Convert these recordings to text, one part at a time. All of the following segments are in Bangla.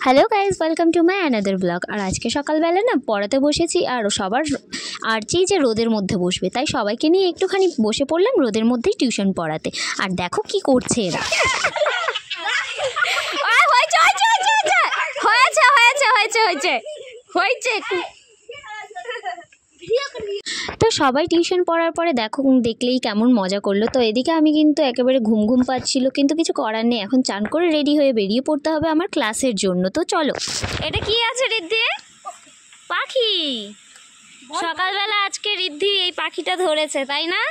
Hello guys, welcome to my another blog. আর আজকে সকালবেলা না পড়াতে বসেছি, আর সবার চেয়ে যে রোদের মধ্যে বসবে, তাই সবাইকে নিয়ে একটুখানি বসে পড়লাম রোদের মধ্যেই টিউশন পড়াতে। আর দেখো কি করছে এরা। তো সবাই টিউশন পড়ার পরে দেখলেই কেমন মজা করলো। তো এদিকে আমি কিন্তু একেবারে ঘুম ঘুম পাচ্ছিল, কিন্তু কিছু করার নেই। এখন চান করে রেডি হয়ে বেরিয়ে পড়তে হবে আমার ক্লাসের জন্য। তো চলো। এটা কি আছে রিদ্ধি? পাখি। সকালবেলা আজকে রিদ্ধি এই পাখিটা ধরেছে, তাই না?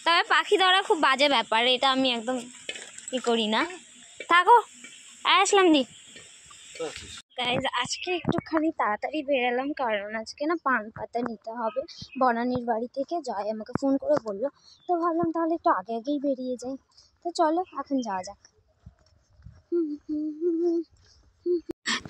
তবে পাখি ধরা খুব বাজে ব্যাপার, এটা আমি একদম কি করি না। থাকো, আসলাম দি। গাইজ, আজকে একটুখানি তাড়াতাড়ি বেরালাম, কারণ আজকে না পান পাতা নিতে হবে বনানীর বাড়ি থেকে। জয় আমাকে ফোন করে বললো, তো ভাবলাম তাহলে একটু আগে আগেই বেরিয়ে যাই। তো চলো এখন যাওয়া যাক।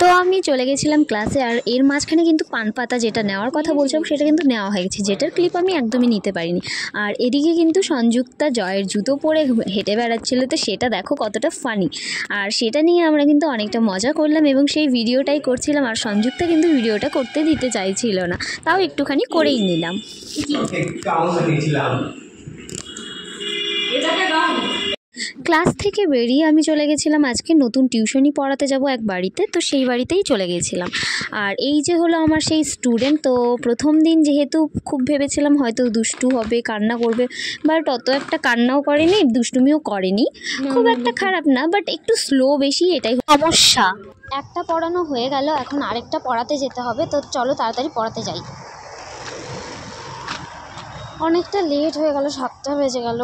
তো আমি চলে গেছিলাম ক্লাসে, আর এর মাঝখানে কিন্তু পান পাতা যেটা নেওয়ার কথা বলছিলাম সেটা কিন্তু নেওয়া হয়ে গেছে, যেটার ক্লিপ আমি একদমই নিতে পারিনি। আর এদিকে কিন্তু সংযুক্তা জয়ের জুতো পরে হেঁটে বেড়াচ্ছিল, তো সেটা দেখো কতটা ফানি। আর সেটা নিয়ে আমরা কিন্তু অনেকটা মজা করলাম এবং সেই ভিডিওটাই করছিলাম। আর সংযুক্তা কিন্তু ভিডিওটা করতে দিতে চাইছিল না, তাও একটুখানি করেই নিলাম। ক্লাস থেকে বেরিয়ে আমি চলে গেছিলাম আজকে নতুন টিউশনি পড়াতে যাব এক বাড়িতে, তো সেই বাড়িতেই চলে গেছিলাম। আর এই যে হলো আমার সেই স্টুডেন্ট। তো প্রথম দিন যেহেতু খুব ভেবেছিলাম হয়তো দুষ্টু হবে, কান্না করবে, বাট অত একটা কান্নাও করেনি, দুষ্টুমিও করেনি, খুব একটা খারাপ না, বাট একটু স্লো বেশি, এটাই সমস্যা। একটা পড়ানো হয়ে গেল, এখন আরেকটা পড়াতে যেতে হবে। তো চলো তাড়াতাড়ি পড়াতে যাই। অনেকটা লেট হয়ে গেল, 7টা বেজে গেল।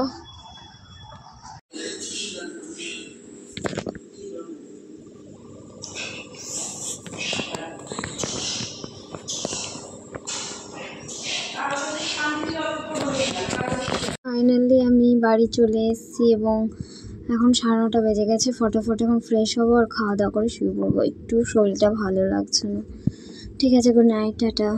ফাইনালি আমি বাড়ি চলে এসেছি এবং এখন 9:30 বেজে গেছে। ফটোফট এখন ফ্রেশ হবো আর খাওয়া দাওয়া করে শুয়ে পড়বো। একটু শরীরটা ভালো লাগছে না। ঠিক আছে, গুড নাইট, টাটা।